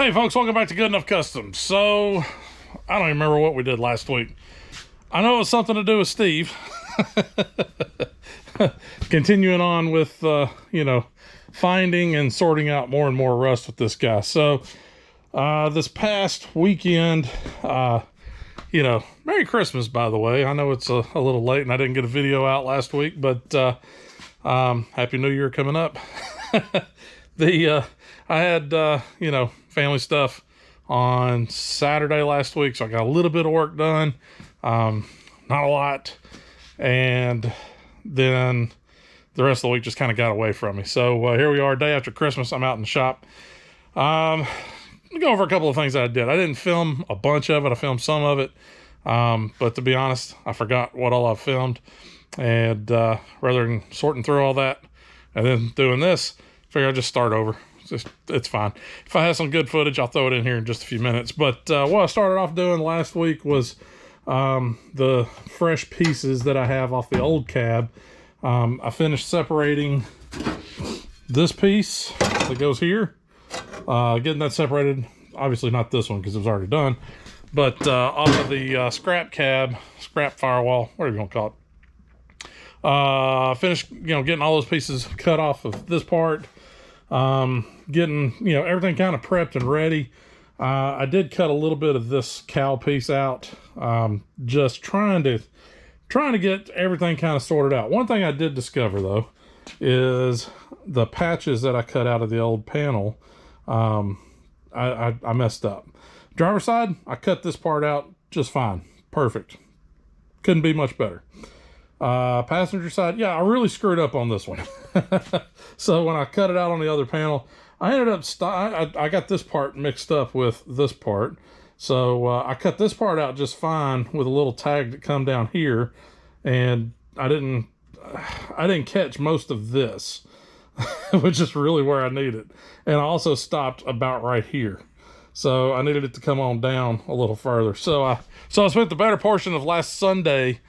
Hey folks, welcome back to Good Enough Customs. So, I don't even remember what we did last week. I know it was something to do with Steve. Continuing on with, finding and sorting out more and more rust with this guy. So, this past weekend, Merry Christmas, by the way. I know it's a little late and I didn't get a video out last week, but Happy New Year coming up. I had, family stuff on Saturday last week, so I got a little bit of work done. Not a lot. And then the rest of the week just kind of got away from me. So here we are, day after Christmas. I'm out in the shop. Let me go over a couple of things that I did. I didn't film a bunch of it. I filmed some of it. But to be honest, I forgot what all I filmed. And rather than sorting through all that and then doing this, figure I'll just start over. It's fine. If I have some good footage, I'll throw it in here in just a few minutes. But what I started off doing last week was the fresh pieces that I have off the old cab. I finished separating this piece that goes here. Getting that separated. Obviously not this one because it was already done. But off of the scrap cab, scrap firewall, whatever you want to call it. Finished, getting all those pieces cut off of this part. Getting, everything kind of prepped and ready. I did cut a little bit of this cowl piece out. Just trying to get everything kind of sorted out. One thing I did discover though, is the patches that I cut out of the old panel. I messed up. Driver's side, I cut this part out just fine. Perfect. Couldn't be much better. Passenger side, yeah, I really screwed up on this one. So when I cut it out on the other panel, I ended up, I got this part mixed up with this part. So I cut this part out just fine with a little tag that come down here. And I didn't catch most of this, which is really where I need it. And I also stopped about right here. So I needed it to come on down a little further. So I spent the better portion of last Sunday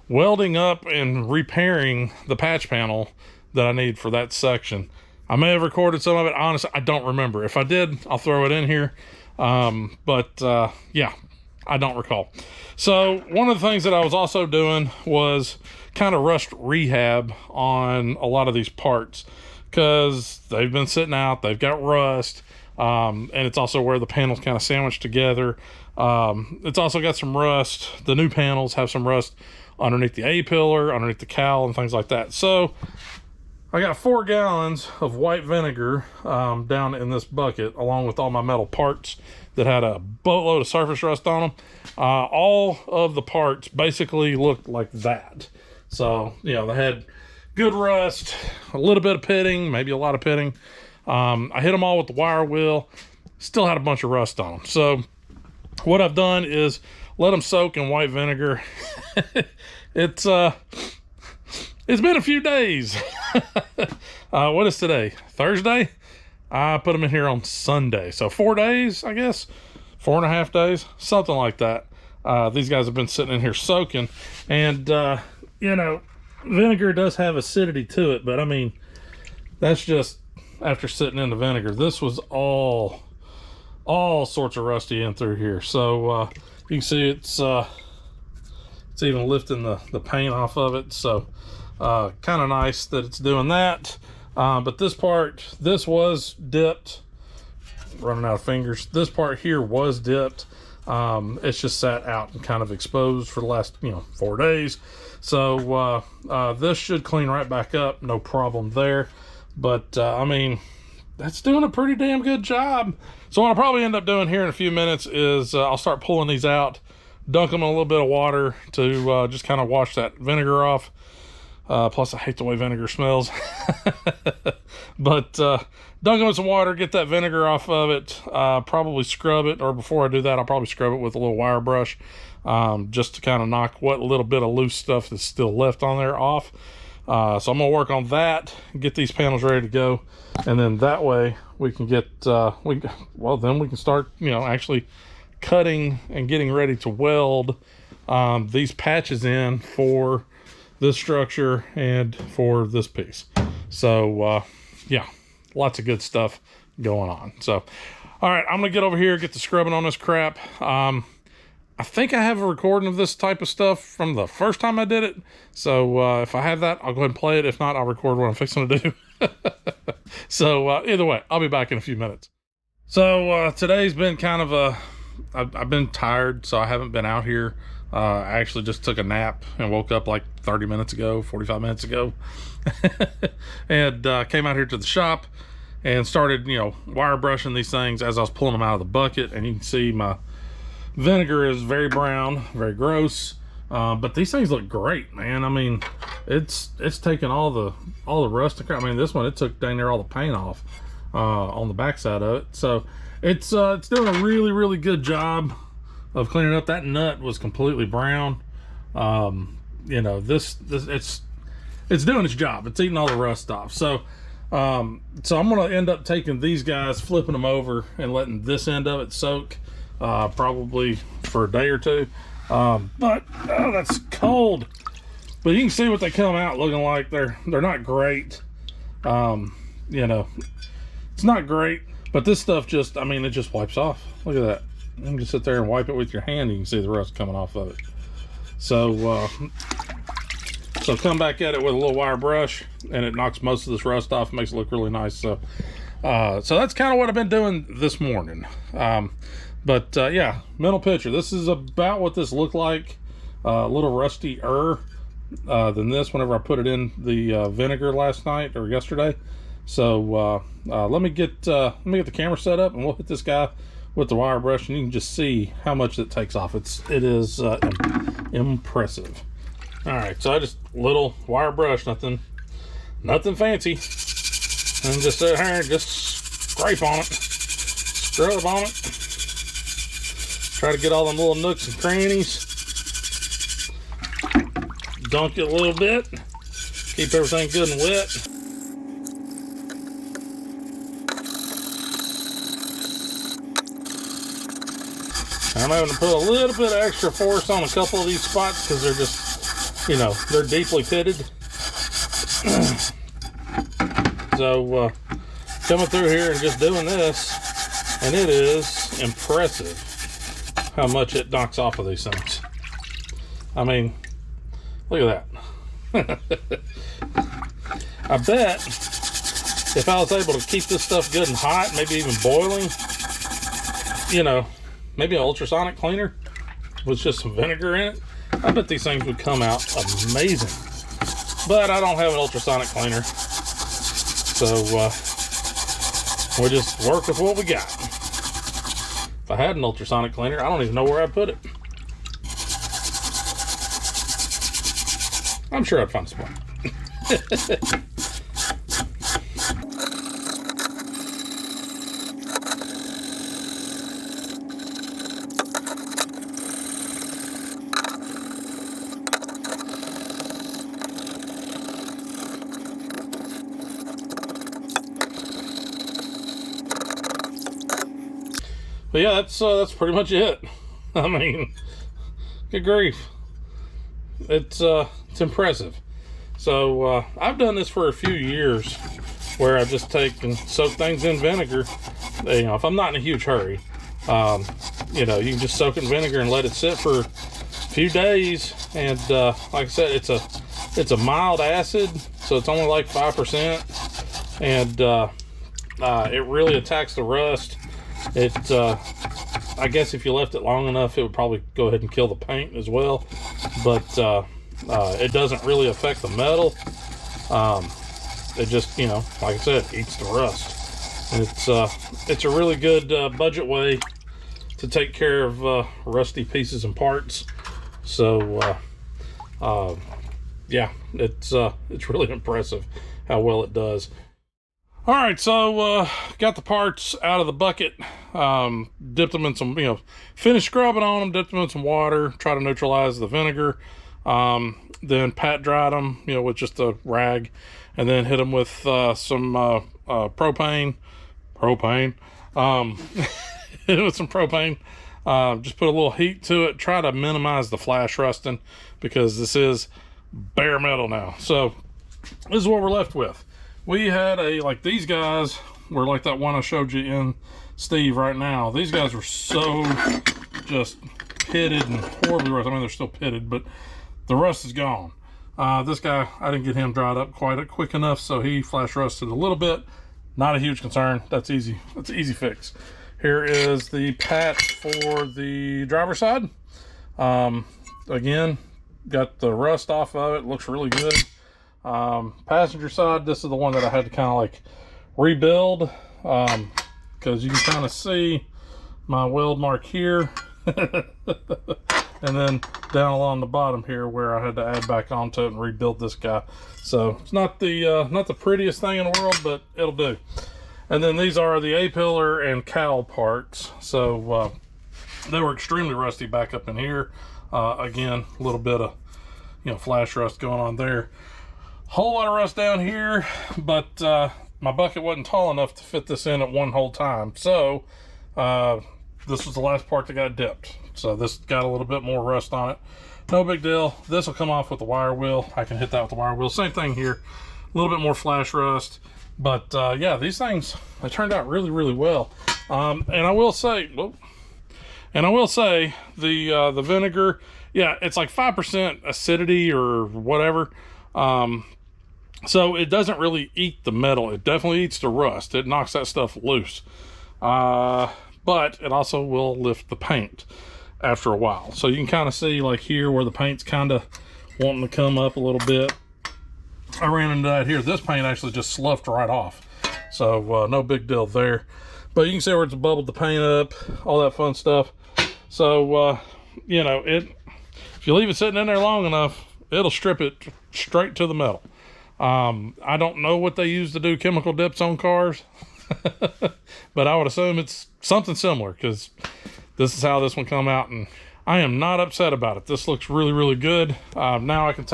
welding up and repairing the patch panel that I need for that section. I may have recorded some of it. Honestly, I don't remember. If I did, I'll throw it in here. Yeah, I don't recall. So one of the things that I was also doing was kind of rust rehab on a lot of these parts because they've been sitting out, they've got rust, and it's also where the panel's kind of sandwiched together. It's also got some rust. The new panels have some rust underneath the A-pillar, underneath the cowl, and things like that. So I got 4 gallons of white vinegar down in this bucket, along with all my metal parts that had a boatload of surface rust on them. All of the parts basically looked like that. So, they had good rust, a little bit of pitting, maybe a lot of pitting. I hit them all with the wire wheel, still had a bunch of rust on them. So what I've done is let them soak in white vinegar. It's been a few days. What is today? Thursday? I put them in here on Sunday. So 4 days, I guess. 4.5 days, something like that. These guys have been sitting in here soaking. And, vinegar does have acidity to it. But, I mean, that's just after sitting in the vinegar. This was all sorts of rusty in through here. So, you can see it's even lifting the paint off of it. So kind of nice that it's doing that. But this part, this was dipped. Running out of fingers. This part here was dipped. It's just sat out and kind of exposed for the last 4 days. So this should clean right back up. No problem there. But I mean, that's doing a pretty damn good job. So what I'll probably end up doing here in a few minutes is I'll start pulling these out, dunk them in a little bit of water to just kind of wash that vinegar off. Plus I hate the way vinegar smells. But dunk them in some water, get that vinegar off of it, probably scrub it, or before I do that I'll probably scrub it with a little wire brush, just to kind of knock what little bit of loose stuff that's still left on there off. So I'm gonna work on that, get these panels ready to go, and then that way we can get then we can start actually cutting and getting ready to weld these patches in for this structure and for this piece. So yeah, lots of good stuff going on. So All right, I'm gonna get over here, get the scrubbing on this crap. I think I have a recording of this type of stuff from the first time I did it. So if I have that, I'll go ahead and play it. If not, I'll record what I'm fixing to do. So either way, I'll be back in a few minutes. So today's been kind of I've been tired, so I haven't been out here. I actually just took a nap and woke up like 30 minutes ago, 45 minutes ago. And came out here to the shop and started, wire brushing these things as I was pulling them out of the bucket. And you can see my vinegar is very brown, very gross, but these things look great, man. I mean, it's taken all the rust and crap. I mean, this one, it took dang near all the paint off on the backside of it. So it's doing a really good job of cleaning up. That nut was completely brown. This it's doing its job. It's eating all the rust off. So I'm gonna end up taking these guys, flipping them over, and letting this end of it soak. Probably for a day or two, but oh, that's cold. But you can see what they come out looking like. They're not great. It's not great, but this stuff just, I mean, it just wipes off. Look at that. You can just sit there and wipe it with your hand. You can see the rust coming off of it. So come back at it with a little wire brush, and it knocks most of this rust off, makes it look really nice. So that's kind of what I've been doing this morning. But yeah, mental picture. This is about what this looked like. A little rustier than this whenever I put it in the vinegar last night or yesterday. So let me get the camera set up, and we'll hit this guy with the wire brush, and you can just see how much it takes off. It is impressive. All right, so I just little wire brush, nothing fancy, and just sit here and just scrape on it, scrub on it. Try to get all them little nooks and crannies. Dunk it a little bit. Keep everything good and wet. I'm having to put a little bit of extra force on a couple of these spots because they're just, they're deeply pitted. So coming through here and just doing this, and it is impressive how much it knocks off of these things. I mean, look at that. I bet if I was able to keep this stuff good and hot, maybe even boiling, maybe an ultrasonic cleaner with just some vinegar in it, I bet these things would come out amazing. But I don't have an ultrasonic cleaner, so we'll just work with what we got. If I had an ultrasonic cleaner, I don't even know where I'd put it. I'm sure I'd find a spot. But yeah, that's pretty much it. I mean, good grief. It's impressive. So I've done this for a few years, where I just take and soak things in vinegar. If I'm not in a huge hurry, you can just soak it in vinegar and let it sit for a few days. And like I said, it's a mild acid, so it's only like 5%, and it really attacks the rust. I guess if you left it long enough, it would probably go ahead and kill the paint as well, but it doesn't really affect the metal. It just, like I said, eats the rust. And it's a really good budget way to take care of rusty pieces and parts. So yeah, it's really impressive how well it does. All right, so got the parts out of the bucket, dipped them in some, finished scrubbing on them, dipped them in some water, try to neutralize the vinegar, then pat dried them, with just a rag, and then hit them with some propane, hit it with some propane, just put a little heat to it, try to minimize the flash rusting, because this is bare metal now. So this is what we're left with. We had like these guys were like that one I showed you in Steve right now. These guys are so just pitted and horribly rusted. I mean, they're still pitted, but the rust is gone. This guy, I didn't get him dried up quite quick enough, so he flash rusted a little bit. Not a huge concern. That's easy. That's an easy fix. Here is the patch for the driver's side. Again, got the rust off of it. Looks really good. Passenger side, this is the one that I had to kind of like rebuild, because you can kind of see my weld mark here. And then down along the bottom here where I had to add back onto it and rebuild this guy. So it's not the prettiest thing in the world, but it'll do. And then these are the A-pillar and cowl parts. So they were extremely rusty back up in here. Again, a little bit of flash rust going on there. Whole lot of rust down here, but my bucket wasn't tall enough to fit this in at one whole time. So this was the last part that got dipped. So this got a little bit more rust on it. No big deal. This will come off with the wire wheel. I can hit that with the wire wheel. Same thing here. A little bit more flash rust. But yeah, these things, they turned out really, really well. And I will say, the vinegar, yeah, it's like 5% acidity or whatever. So it doesn't really eat the metal. It definitely eats the rust. It knocks that stuff loose. But it also will lift the paint after a while. So you can kind of see like here where the paint's kind of wanting to come up a little bit. I ran into that here. This paint actually just sloughed right off. So no big deal there. But you can see where it's bubbled the paint up, all that fun stuff. So, if you leave it sitting in there long enough, it'll strip it straight to the metal. I don't know what they use to do chemical dips on cars, but I would assume it's something similar, because this is how this one come out, and I am not upset about it. This looks really, really good. Now I can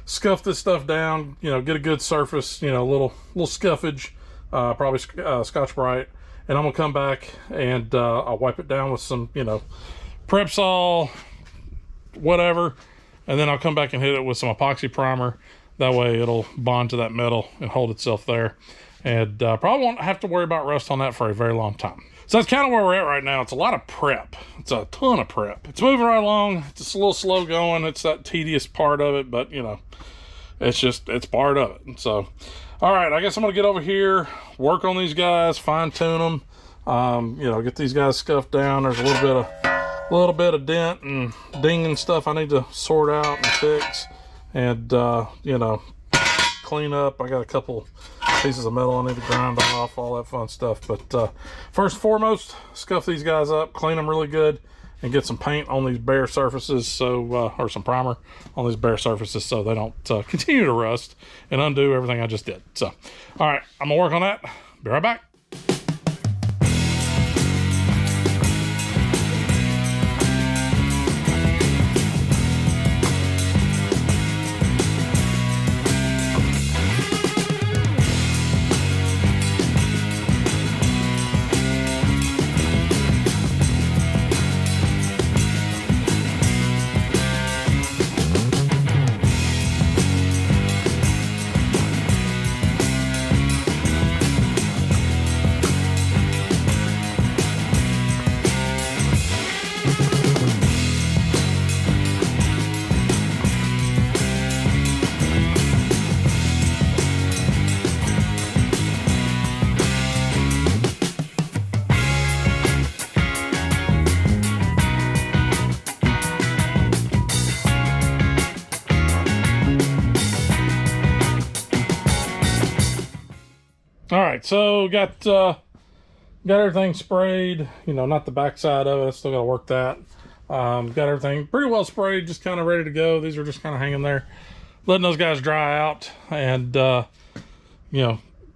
scuff this stuff down, get a good surface, little scuffage, probably Scotch-Brite, and I'm gonna come back and I'll wipe it down with some, Prep-Sol, whatever, and then I'll come back and hit it with some epoxy primer. That way it'll bond to that metal and hold itself there. And probably won't have to worry about rust on that for a very long time. So that's kind of where we're at right now. It's a lot of prep. It's a ton of prep. It's moving right along. It's a little slow going. It's that tedious part of it, but it's part of it. So, all right, I guess I'm gonna get over here, work on these guys, fine tune them, get these guys scuffed down. There's a little bit of dent and ding and stuff I need to sort out and fix, and clean up. I got a couple pieces of metal I need to grind off, all that fun stuff. But first and foremost, scuff these guys up, clean them really good, and get some paint on these bare surfaces, so or some primer on these bare surfaces, so they don't continue to rust and undo everything I just did. So, all right, I'm gonna work on that. Be right back. All right, so got everything sprayed, not the backside of it. I still got to work that. Got everything pretty well sprayed, just kind of ready to go. These are just kind of hanging there, letting those guys dry out and,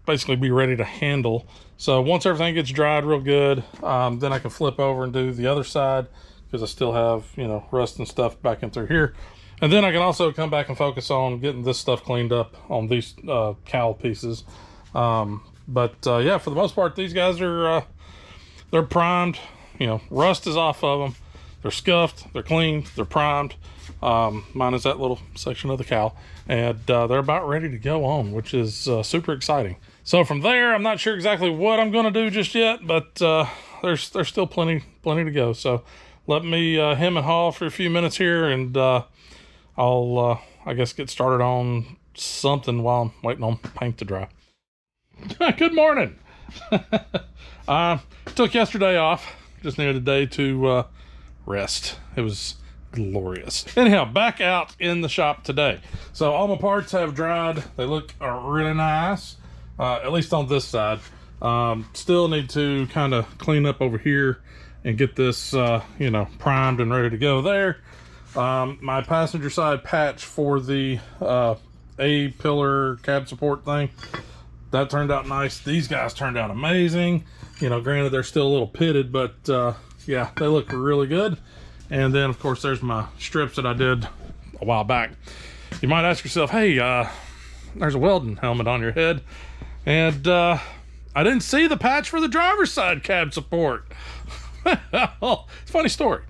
basically be ready to handle. So once everything gets dried real good, then I can flip over and do the other side, because I still have, rust and stuff back in through here. And then I can also come back and focus on getting this stuff cleaned up on these cowl pieces. Yeah, for the most part, these guys are they're primed. Rust is off of them. They're scuffed, they're cleaned, they're primed, minus that little section of the cowl, and they're about ready to go on, which is super exciting. So from there, I'm not sure exactly what I'm going to do just yet, but there's still plenty to go. So let me hem and haw for a few minutes here, and I'll I guess get started on something while I'm waiting on paint to dry. Good morning. Took yesterday off. Just needed a day to rest. It was glorious. Anyhow, back out in the shop today. So all my parts have dried. They look really nice, at least on this side. Still need to kind of clean up over here and get this, you know, primed and ready to go there. My passenger side patch for the A-pillar cab support thing, that turned out nice. These guys turned out amazing. You know, granted they're still a little pitted, but yeah, they look really good. And then of course there's my strips that I did a while back. You might ask yourself, hey, there's a Welding helmet on your head. And I didn't see the patch for the driver's side cab support. Well, it's a funny story.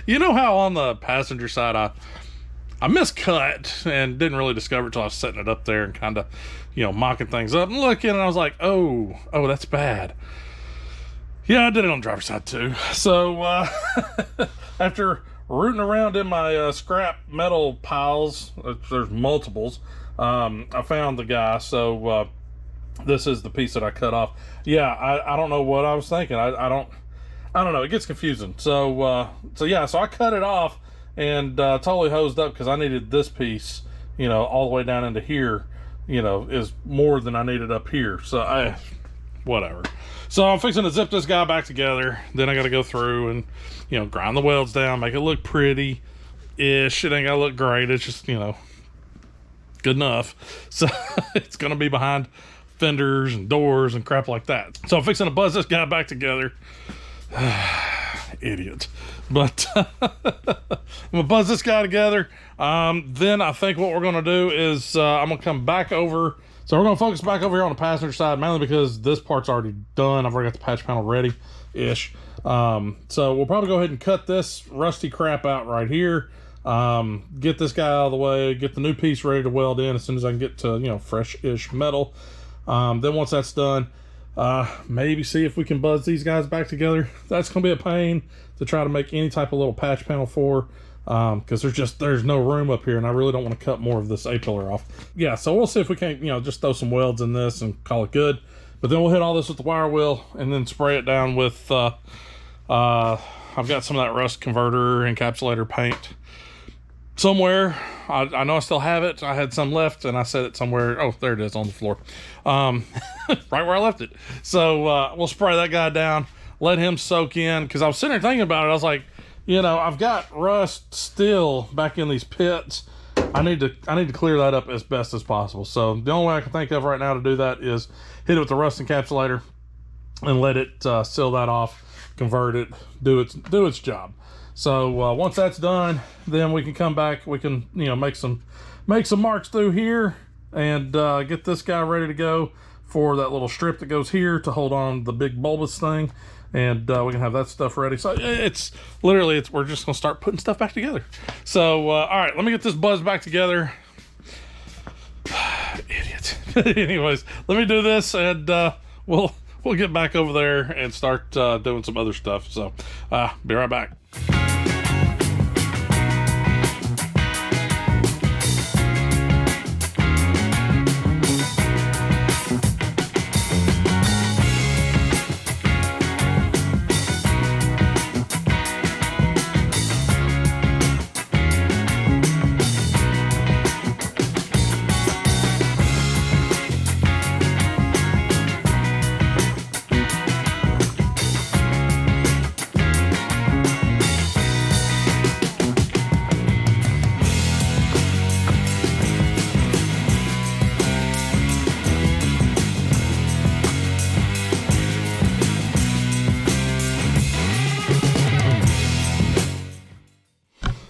You know how on the passenger side I miscut and didn't really discover it till I was setting it up there and kind of, you know, mocking things up and looking, and I was like, oh, that's bad. Yeah, I did it on the driver's side too. So after rooting around in my scrap metal piles, there's multiples, I found the guy. So this is the piece that I cut off. Yeah, I don't know what I was thinking. I don't know. It gets confusing. So yeah, so I cut it off and totally hosed up because I needed this piece, you know, all the way down into here, you know, is more than I needed up here. So whatever. So I'm fixing to zip this guy back together. Then I got to go through and, you know, grind the welds down, make it look pretty-ish. It ain't got to look great. It's just, you know, good enough. So it's going to be behind fenders and doors and crap like that. So I'm fixing to buzz this guy back together. Idiot. But I'm gonna buzz this guy together. Then I think what we're gonna do is I'm gonna come back over. So we're gonna focus back over here on the passenger side, mainly because this part's already done. I've already got the patch panel ready ish. So we'll probably go ahead and cut this rusty crap out right here, get this guy out of the way, get the new piece ready to weld in as soon as I can get to, you know, fresh-ish metal. Then once that's done, maybe see if we can buzz these guys back together. That's gonna be a pain to try to make any type of little patch panel for, because there's no room up here, and I really don't want to cut more of this A-pillar off. Yeah, so we'll see if we can't, you know, just throw some welds in this and call it good. But then we'll hit all this with the wire wheel and then spray it down with I've got some of that rust converter encapsulator paint somewhere. I know I still have it. I had some left and I set it somewhere. Oh, there it is on the floor. Right where I left it. So we'll spray that guy down, let him soak in, because I was sitting there thinking about it. I was like, you know, I've got rust still back in these pits. I need to clear that up as best as possible. So the only way I can think of right now to do that is hit it with the rust encapsulator and let it seal that off, convert it, do its job. So once that's done, then we can come back. We can, you know, make some marks through here and get this guy ready to go for that little strip that goes here to hold on the big bulbous thing, and we can have that stuff ready. So it's literally, we're just gonna start putting stuff back together. So all right, let me get this buzz back together. Idiot. Anyways, let me do this, and we'll get back over there and start doing some other stuff. So be right back.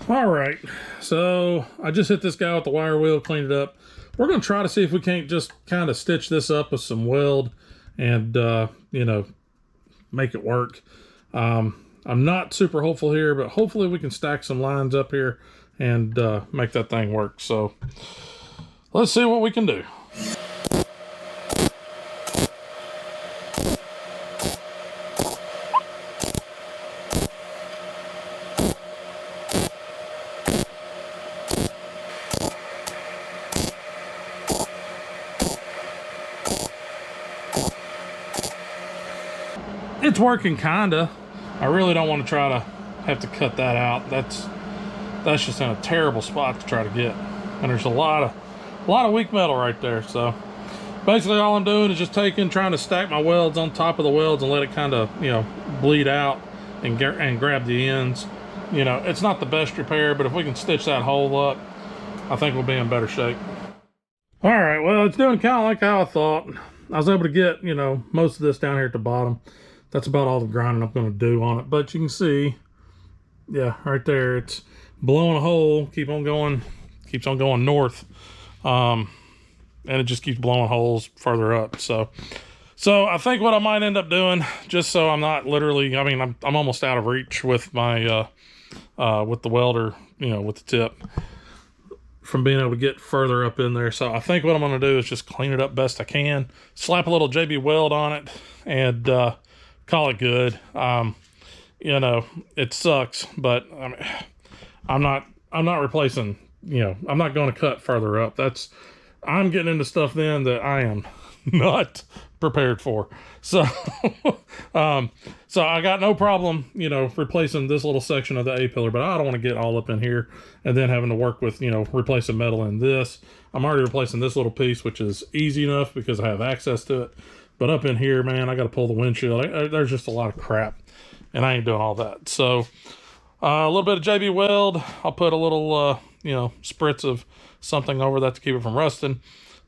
All right, so I just hit this guy with the wire wheel, cleaned it up. We're going to try to see if we can't just kind of stitch this up with some weld and, you know, make it work. I'm not super hopeful here, but hopefully we can stack some lines up here and make that thing work. So let's see what we can do. It's working kinda. I really don't want to try to have to cut that out. That's just in a terrible spot to try to get. And there's a lot of weak metal right there. So basically all I'm doing is just trying to stack my welds on top of the welds and let it kind of, you know, bleed out and grab the ends. You know, it's not the best repair, but if we can stitch that hole up, I think we'll be in better shape. All right, well, it's doing kind of like how I thought. I was able to get, you know, most of this down here at the bottom. That's about all the grinding I'm going to do on it. But you can see, yeah, right there, it's blowing a hole, keeps on going north. And it just keeps blowing holes further up. So I think what I might end up doing, just so I'm not literally, I mean, I'm almost out of reach with my, with the welder, you know, with the tip, from being able to get further up in there. So I think what I'm going to do is just clean it up best I can, slap a little JB weld on it, and call it good. You know, it sucks, but I mean, I'm not replacing, you know, I'm not going to cut further up. I'm getting into stuff then that I am not prepared for. So so I got no problem, you know, replacing this little section of the A-pillar, but I don't want to get all up in here and then having to work with, you know, replacing metal in this. I'm already replacing this little piece, which is easy enough because I have access to it. But up in here, man, I got to pull the windshield. There's just a lot of crap, and I ain't doing all that. So a little bit of JB weld. I'll put a little, you know, spritz of something over that to keep it from rusting.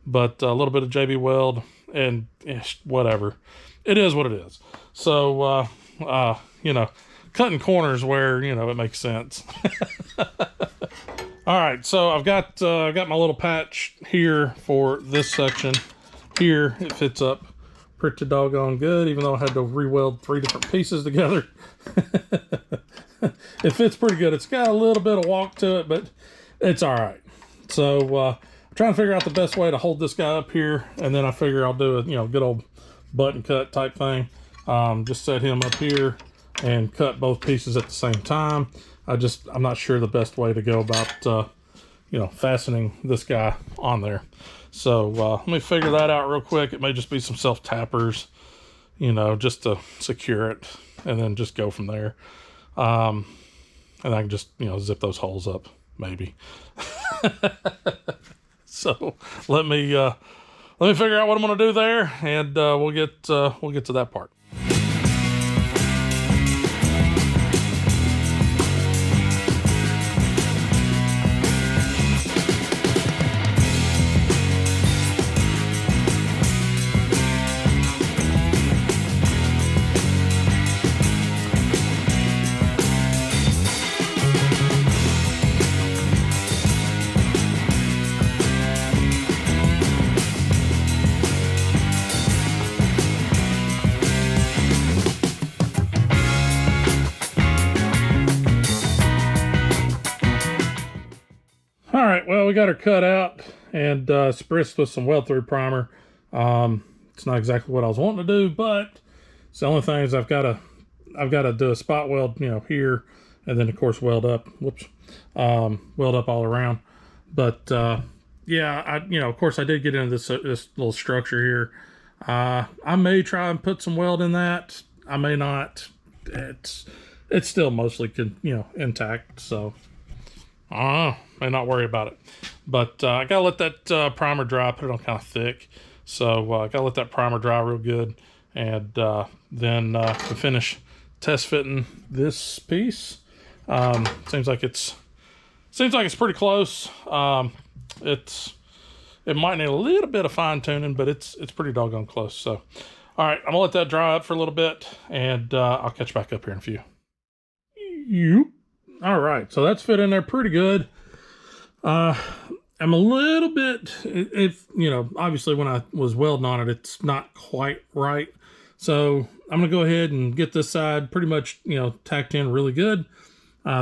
But a little bit of JB weld, and whatever. It is what it is. So, you know, cutting corners where, you know, it makes sense. All right, so I've got my little patch here for this section. Here, it fits up pretty doggone good, even though I had to re-weld 3 different pieces together. It fits pretty good. It's got a little bit of walk to it, but it's all right. So I'm trying to figure out the best way to hold this guy up here, and then I figure I'll do a, you know, good old button cut type thing. Just set him up here and cut both pieces at the same time. I'm not sure the best way to go about you know, fastening this guy on there. So let me figure that out real quick. It may just be some self tappers, you know, just to secure it, and then just go from there. And I can just, you know, zip those holes up, maybe. So let me figure out what I'm going to do there, and we'll get to that part. All right, well, we got her cut out and spritzed with some weld through primer. It's not exactly what I was wanting to do, but it's the only thing is I've got to do a spot weld, you know, here, and then of course weld up. Whoops, weld up all around. But yeah, you know, of course I did get into this little structure here. I may try and put some weld in that. I may not. It's still mostly, you know, intact, so. May not worry about it, but I gotta let that primer dry. Put it on kind of thick, so I gotta let that primer dry real good, and then to finish test fitting this piece. Seems like it's pretty close. It might need a little bit of fine tuning, but it's pretty doggone close. So, all right, I'm gonna let that dry up for a little bit, and I'll catch back up here in a few. All right, so that's fit in there pretty good. I'm a little bit, you know, obviously when I was welding on it, it's not quite right. So I'm gonna go ahead and get this side pretty much, you know, tacked in really good.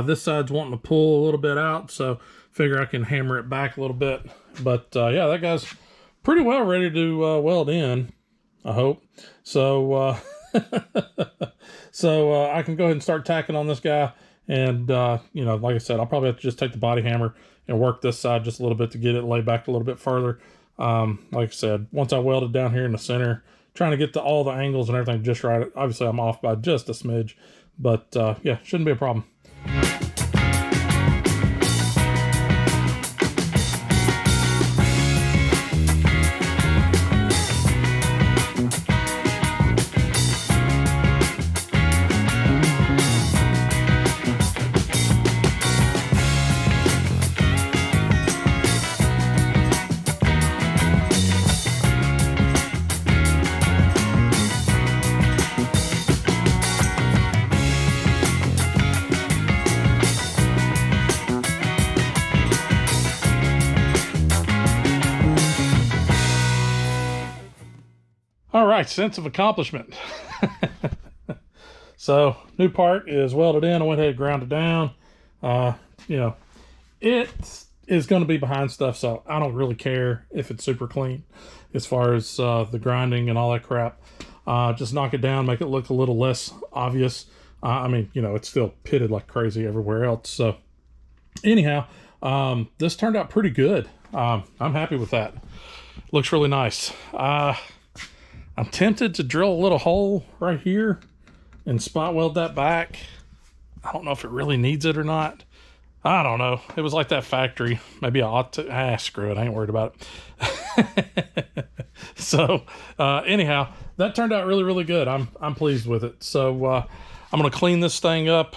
This side's wanting to pull a little bit out, so figure I can hammer it back a little bit. But yeah, that guy's pretty well ready to weld in, I hope. So, so I can go ahead and start tacking on this guy. And, you know, like I said, I'll probably have to just take the body hammer and work this side just a little bit to get it laid back a little bit further. Like I said, once I weld it down here in the center, trying to get to all the angles and everything just right. Obviously, I'm off by just a smidge, but yeah, shouldn't be a problem. All right, sense of accomplishment. So new part is welded in. I went ahead and ground it down. You know, it is going to be behind stuff, so I don't really care if it's super clean as far as the grinding and all that crap. Just knock it down, make it look a little less obvious. I mean, you know, it's still pitted like crazy everywhere else. So anyhow, this turned out pretty good. I'm happy with that. Looks really nice. I'm tempted to drill a little hole right here and spot weld that back. I don't know if it really needs it or not. I don't know. It was like that factory. Maybe I ought to, screw it. I ain't worried about it. So, anyhow, that turned out really, really good. I'm pleased with it. So, I'm going to clean this thing up,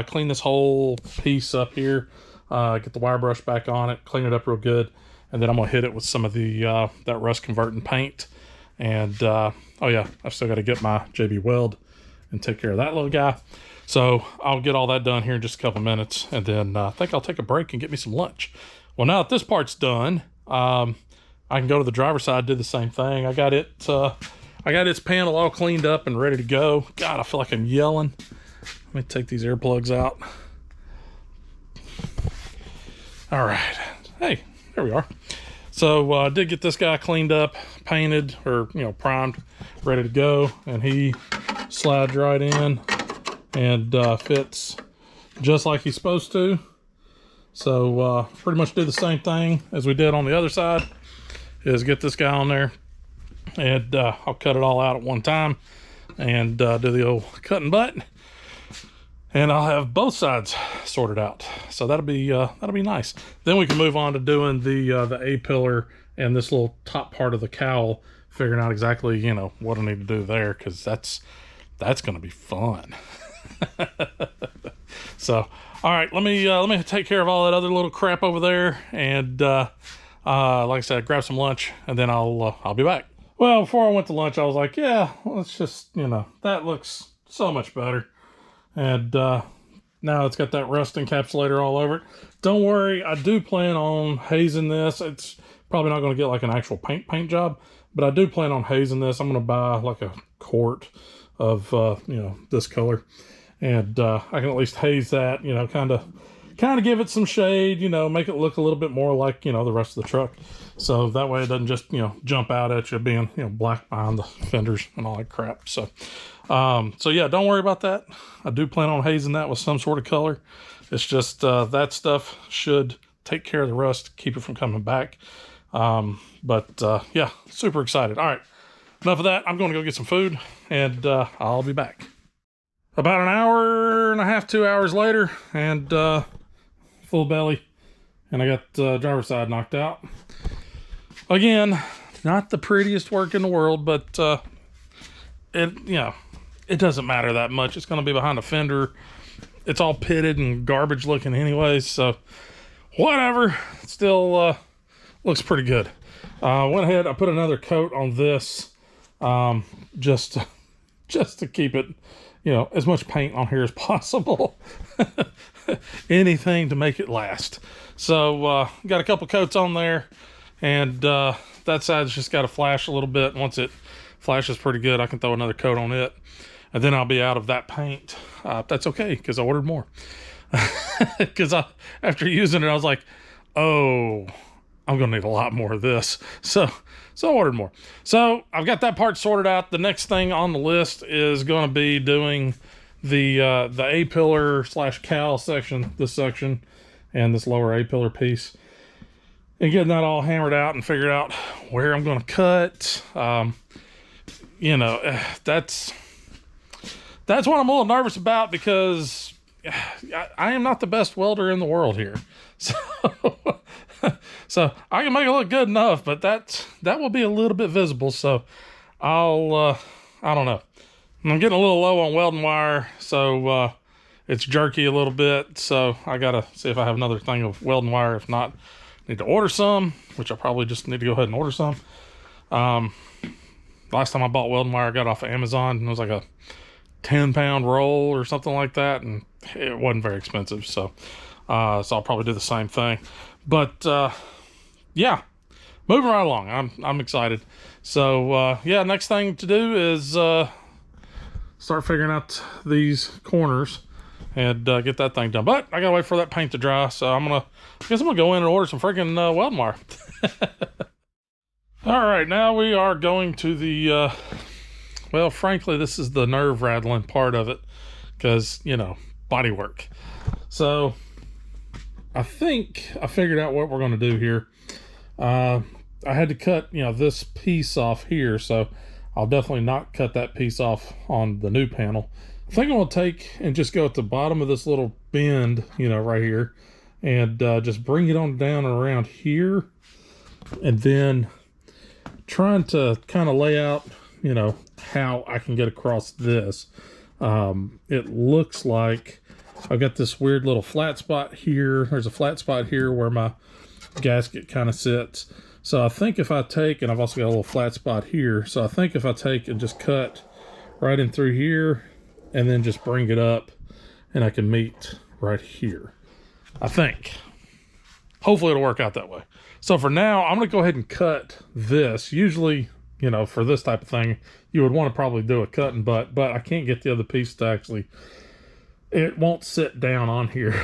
clean this whole piece up here, get the wire brush back on it, clean it up real good. And then I'm going to hit it with some of the, that rust converting paint. And, oh yeah, I've still got to get my JB Weld and take care of that little guy. So I'll get all that done here in just a couple minutes. And then I think I'll take a break and get me some lunch. Well, now that this part's done, I can go to the driver's side, do the same thing. I got its panel all cleaned up and ready to go. God, I feel like I'm yelling. Let me take these earplugs out. All right. Hey, there we are. So I did get this guy cleaned up, painted, or, you know, primed, ready to go. And he slides right in and fits just like he's supposed to. So pretty much do the same thing as we did on the other side, is get this guy on there. And I'll cut it all out at one time and do the old cut and butt. And I'll have both sides sorted out. So that'll be nice. Then we can move on to doing the A-pillar and this little top part of the cowl, figuring out exactly, you know, what I need to do there, because that's going to be fun. So, all right, let me take care of all that other little crap over there, and like I said, grab some lunch, and then I'll be back. Well, before I went to lunch, I was like, yeah, let's just, you know, that looks so much better. And now it's got that rust encapsulator all over it. Don't worry, I do plan on hazing this. It's probably not going to get like an actual paint job, but I do plan on hazing this. I'm going to buy like a quart of, you know, this color. And I can at least haze that, you know, kind of give it some shade, you know, make it look a little bit more like, you know, the rest of the truck. So that way it doesn't just, you know, jump out at you being, you know, black behind the fenders and all that crap. So, so yeah, don't worry about that. I do plan on hazing that with some sort of color. It's just, that stuff should take care of the rust, keep it from coming back. Yeah, super excited. All right, enough of that. I'm going to go get some food, and I'll be back. About an hour and a half, 2 hours later, and full belly, and I got the driver's side knocked out. Again, not the prettiest work in the world, but it, you know, it doesn't matter that much. It's going to be behind a fender. It's all pitted and garbage looking anyways, so whatever. It still looks pretty good. Went ahead, I put another coat on this, just to keep it, you know, as much paint on here as possible. Anything to make it last. So got a couple coats on there, and that side's just got to flash a little bit. Once it flashes pretty good, I can throw another coat on it, and then I'll be out of that paint. That's okay, because I ordered more. Because after using it, I was like, oh, I'm gonna need a lot more of this. So I ordered more. So I've got that part sorted out. The next thing on the list is going to be doing the A-pillar / cowl section, this section, and this lower A-pillar piece, and getting that all hammered out and figured out where I'm going to cut. you know, that's what I'm a little nervous about, because I am not the best welder in the world here. So, so I can make it look good enough, but that will be a little bit visible. So I don't know. I'm getting a little low on welding wire, so it's jerky a little bit. So I gotta see if I have another thing of welding wire. If not, I need to order some, which I probably just need to go ahead and order some. Last time I bought welding wire, I got off of Amazon, and it was like a 10-pound roll or something like that, and it wasn't very expensive. So I'll probably do the same thing. But yeah, moving right along. I'm excited. So yeah, next thing to do is start figuring out these corners and get that thing done. But I gotta wait for that paint to dry, so I guess I'm gonna go in and order some freaking welding wire. All right, now we are going to the well, frankly, this is the nerve-rattling part of it, because, you know, body work. So I think I figured out what we're going to do here. I had to cut, you know, this piece off here, so I'll definitely not cut that piece off on the new panel. I think I'm going to take and just go at the bottom of this little bend, you know, right here, and just bring it on down around here, and then trying to kind of lay out, you know, how I can get across this. It looks like I've got this weird little flat spot here. There's a flat spot here where my gasket kind of sits. So I think if I take, and I've also got a little flat spot here, so I think if I take and just cut right in through here and then just bring it up, and I can meet right here. I think. Hopefully it'll work out that way. So for now, I'm going to go ahead and cut this. Usually, you know, for this type of thing, you would want to probably do a cut and butt, but I can't get the other piece to actually, it won't sit down on here.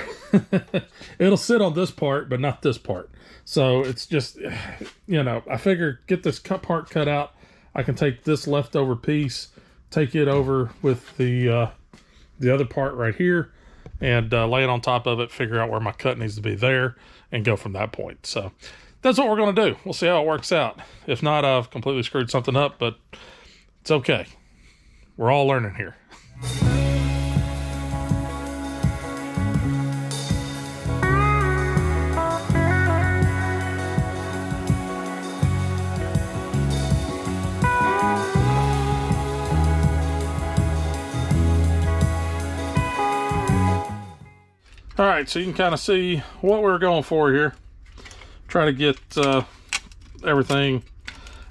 It'll sit on this part, but not this part. So it's just, you know, I figure get this part cut out. I can take this leftover piece, take it over with the other part right here, and lay it on top of it, figure out where my cut needs to be there, and go from that point. So that's what we're going to do. We'll see how it works out. If not, I've completely screwed something up, but it's okay. We're all learning here. All right, so you can kind of see what we're going for here. Try to get everything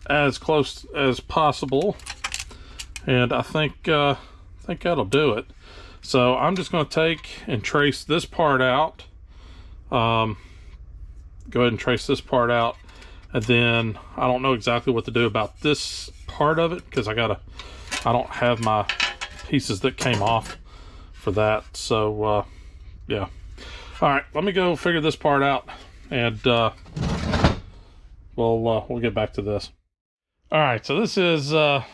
as close as possible, and I think that'll do it. So I'm just going to take and trace this part out. Go ahead and trace this part out, and then I don't know exactly what to do about this part of it, because I don't have my pieces that came off for that. So yeah. All right, let me go figure this part out, and we'll get back to this. All right, so this is kind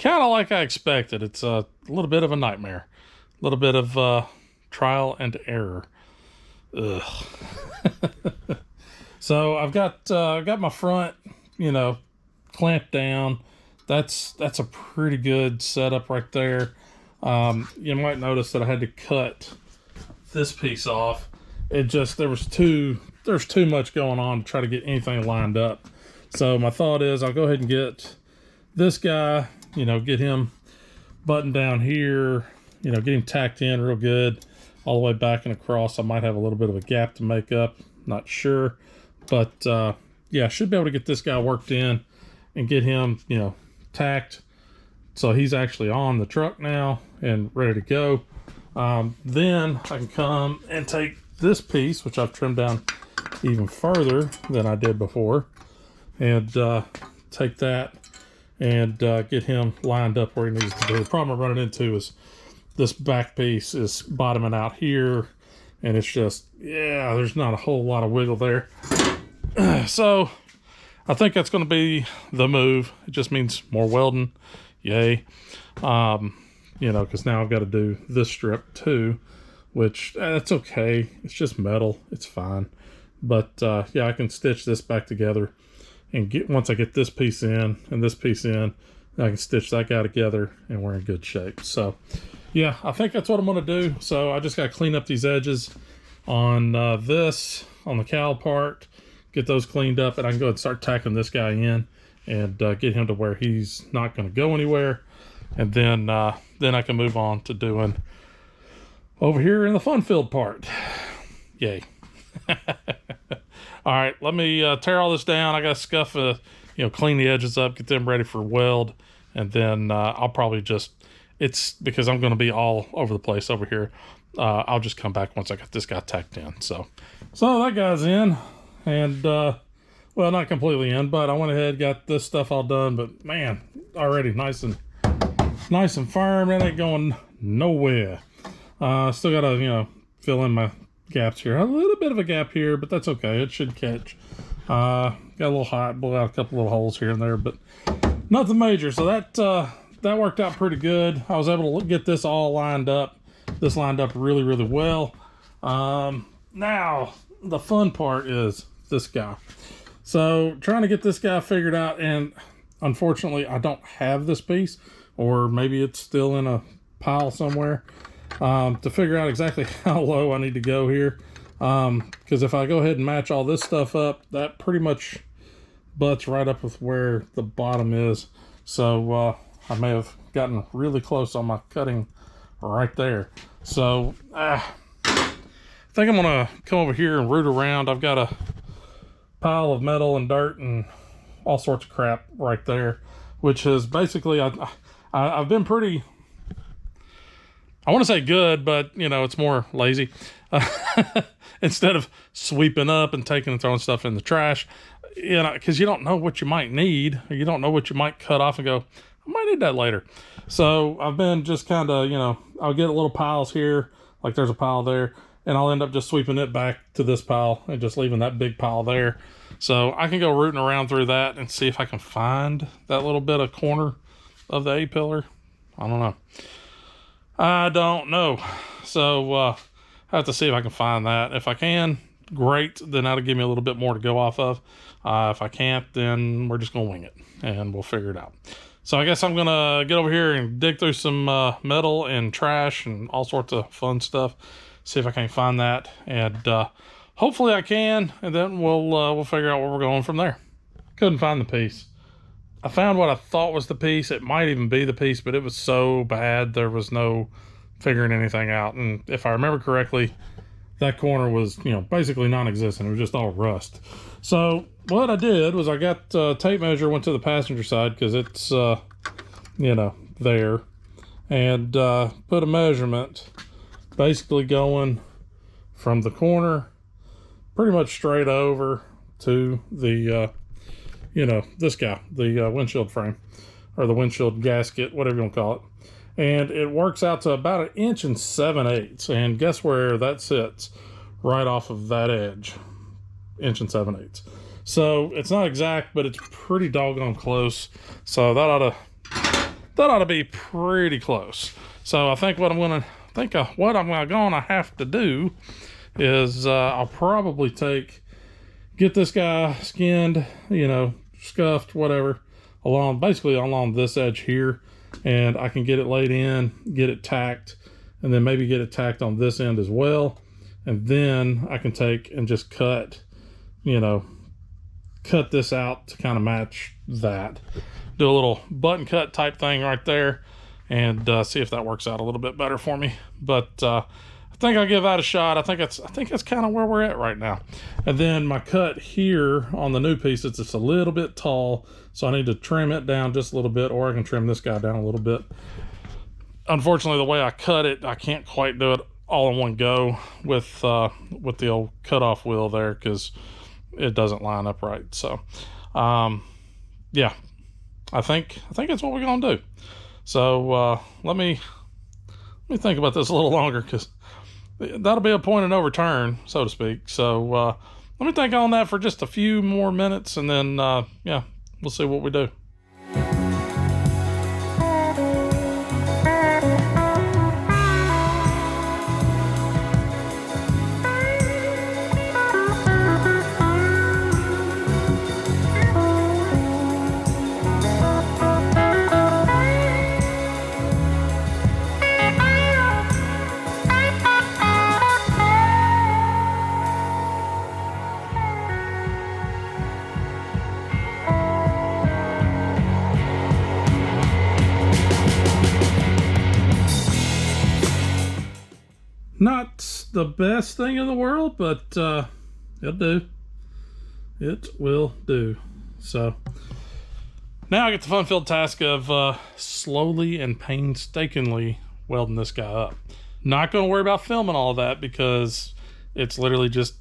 of like I expected. It's a little bit of a nightmare, a little bit of trial and error. Ugh. So I've got my front, you know, clamped down. That's a pretty good setup right there. You might notice that I had to cut this piece off. It just, there's too much going on to try to get anything lined up. So my thought is I'll go ahead and get this guy, you know, get him buttoned down here, you know, get him tacked in real good all the way back and across. I might have a little bit of a gap to make up, not sure, but yeah, I should be able to get this guy worked in and get him, you know, tacked so he's actually on the truck now and ready to go. Then I can come and take this piece, which I've trimmed down even further than I did before, and take that and get him lined up where he needs to be. The problem I'm running into is this back piece is bottoming out here, and it's just, yeah, there's not a whole lot of wiggle there. So I think that's going to be the move. It just means more welding. Yay. You know, because now I've got to do this strip too, which that's okay. It's just metal. It's fine. But yeah, I can stitch this back together and once I get this piece in and this piece in, I can stitch that guy together and we're in good shape. So yeah, I think that's what I'm gonna do. So I just gotta clean up these edges on on the cowl part, get those cleaned up, and I can go ahead and start tacking this guy in and get him to where he's not gonna go anywhere. And then I can move on to doing over here in the fun-filled part. Yay. All right, let me tear all this down. I got to scuff, clean the edges up, get them ready for weld. And then I'll probably just, it's because I'm going to be all over the place over here. I'll just come back once I got this guy tacked in. So that guy's in. And, well, not completely in, but I went ahead, got this stuff all done. But man, already nice and firm. It ain't going nowhere. Still got to, fill in my gaps here. A little bit of a gap here, but that's okay. It should catch. Got a little hot, blew out a couple little holes here and there, but nothing major. So that worked out pretty good. I was able to get this all lined up. This lined up really, really well. Now the fun part is this guy. So trying to get this guy figured out, and unfortunately I don't have this piece, or maybe it's still in a pile somewhere, to figure out exactly how low I need to go here. Because if I go ahead and match all this stuff up, that pretty much butts right up with where the bottom is. So I may have gotten really close on my cutting right there. So I think I'm gonna come over here and root around. I've got a pile of metal and dirt and all sorts of crap right there, which is basically I've been pretty, I want to say good, but it's more lazy. Instead of sweeping up and taking and throwing stuff in the trash, because you don't know what you might need, or you don't know what you might cut off and go, I might need that later. So I've been just kind of, I'll get little piles here, like there's a pile there, and I'll end up just sweeping it back to this pile and just leaving that big pile there. So I can go rooting around through that and see if I can find that little bit of corner of the A-pillar. I don't know. So I have to see if I can find that. If I can, great. Then that'll give me a little bit more to go off of. If I can't, then we're just going to wing it and we'll figure it out. So I guess I'm going to get over here and dig through some metal and trash and all sorts of fun stuff. See if I can find that. And hopefully I can. And then we'll figure out where we're going from there. Couldn't find the piece. I found what I thought was the piece. It might even be the piece, but it was so bad there was no figuring anything out. And if I remember correctly, that corner was, basically non-existent. It was just all rust. So what I did was I got tape measure, went to the passenger side because it's, there, and put a measurement basically going from the corner pretty much straight over to the, this guy, the windshield frame, or the windshield gasket, whatever you want to call it. And it works out to about 1 7/8 inches. And guess where that sits? Right off of that edge. 1 7/8 inches. So it's not exact, but it's pretty doggone close. So that ought to be pretty close. So I think what I'm gonna have to do is I'll probably get this guy skinned, scuffed, whatever, basically along this edge here. And I can get it laid in, get it tacked, and then maybe get it tacked on this end as well. And then I can take and just cut this out to kind of match that. Do a little button cut type thing right there and see if that works out a little bit better for me. But I think I'll give that a shot. I think that's kind of where we're at right now. And then my cut here on the new piece, it's just a little bit tall, so I need to trim it down just a little bit, or I can trim this guy down a little bit. Unfortunately, the way I cut it, I can't quite do it all in one go with the old cutoff wheel there, because it doesn't line up right. So yeah, I think that's what we're gonna do. So let me think about this a little longer, because that'll be a point of no return, so to speak. So let me think on that for just a few more minutes, and then yeah, we'll see what we do. the best thing in the world, but it'll do. It will do. So now I get the fun-filled task of slowly and painstakingly welding this guy up. Not going to worry about filming all of that because it's literally just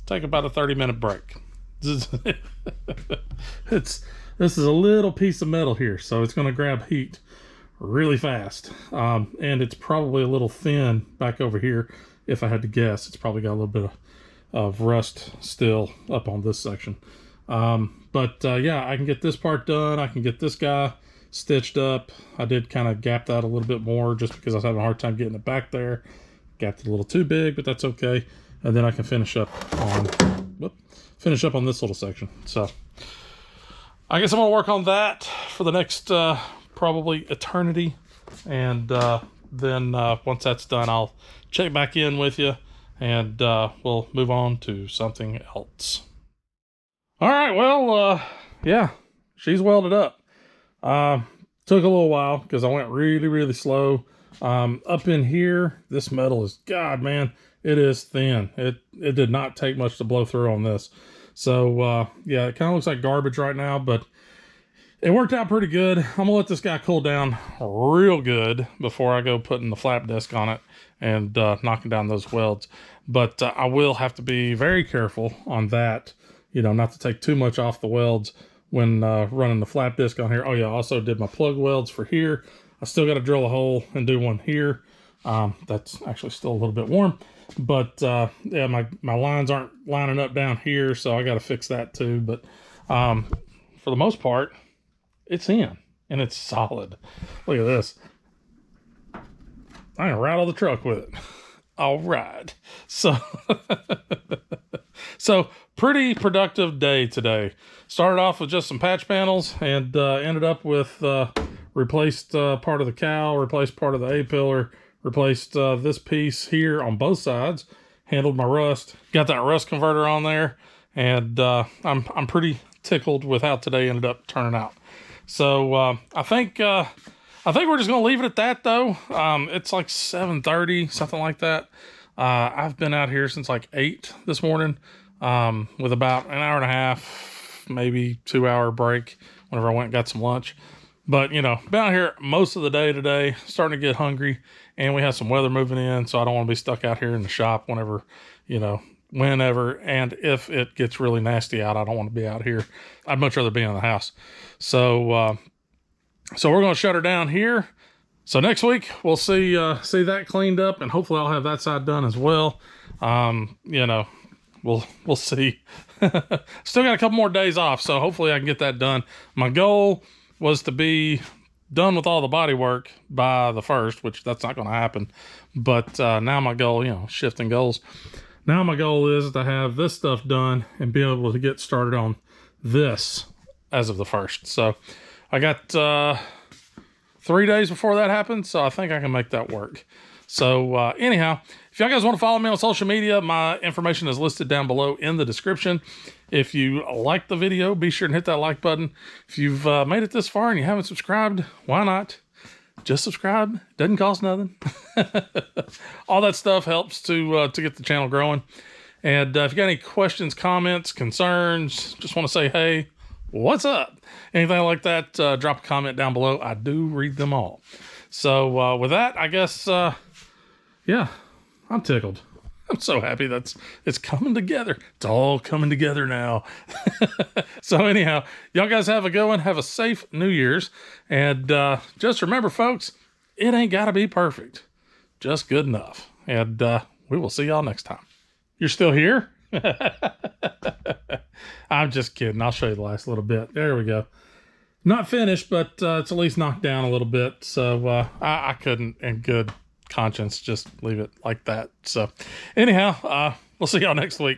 take about a 30-minute break. This is a little piece of metal here, so it's going to grab heat really fast. And it's probably a little thin back over here. If I had to guess, it's probably got a little bit of rust still up on this section. Yeah, I can get this part done. I can get this guy stitched up. I did kind of gap that a little bit more just because I was having a hard time getting it back there. Gapped it a little too big, but that's okay. And then I can finish up on this little section. So I guess I'm gonna work on that for the next probably eternity. And then once that's done, I'll check back in with you and we'll move on to something else. All right, well, yeah, she's welded up. Took a little while because I went really slow. Up in here, this metal is, God, man, it is thin. It did not take much to blow through on this. So, yeah, it kind of looks like garbage right now, but it worked out pretty good. I'm gonna let this guy cool down real good before I go putting the flap disc on it and knocking down those welds. But I will have to be very careful on that, you know, not to take too much off the welds when running the flap disc on here. Oh yeah, I also did my plug welds for here. I still got to drill a hole and do one here. That's actually still a little bit warm, but yeah, my lines aren't lining up down here, so I got to fix that too. But for the most part, it's in and it's solid. Look at this. I can rattle the truck with it. All right. So so pretty productive day today. Started off with just some patch panels and ended up with replaced part of the cowl, replaced part of the A-pillar, replaced this piece here on both sides, handled my rust, got that rust converter on there, and I'm pretty tickled with how today ended up turning out. So I think we're just gonna leave it at that though. It's like 7:30, something like that. I've been out here since like 8 this morning, with about an hour and a half, maybe 2-hour break whenever I went and got some lunch. But, you know, been out here most of the day today, starting to get hungry, and we have some weather moving in, so I don't want to be stuck out here in the shop whenever, you know, whenever, and if it gets really nasty out, I don't want to be out here. I'd much rather be in the house. So we're going to shut her down here. So next week, we'll see that cleaned up, and hopefully I'll have that side done as well. You know, we'll see. Still got a couple more days off, so hopefully I can get that done. My goal was to be done with all the body work by the 1st, which that's not going to happen. But now my goal, you know, shifting goals. Now my goal is to have this stuff done and be able to get started on this as of the 1st. So I got 3 days before that happens, so I think I can make that work. So anyhow, if y'all guys want to follow me on social media, my information is listed down below in the description. If you like the video, be sure to hit that like button. If you've made it this far and you haven't subscribed, why not? Just subscribe. Doesn't cost nothing. All that stuff helps to get the channel growing. And if you got any questions, comments, concerns, just want to say, hey, what's up? Anything like that, drop a comment down below. I do read them all. So with that, I guess, yeah, I'm tickled. I'm so happy it's coming together. It's all coming together now. So anyhow, y'all guys have a good one. Have a safe New Year's. And just remember, folks, it ain't got to be perfect. Just good enough. And we will see y'all next time. You're still here? I'm just kidding. I'll show you the last little bit. There we go. Not finished, but it's at least knocked down a little bit. So I couldn't in good conscience just leave it like that. So anyhow, we'll see y'all next week.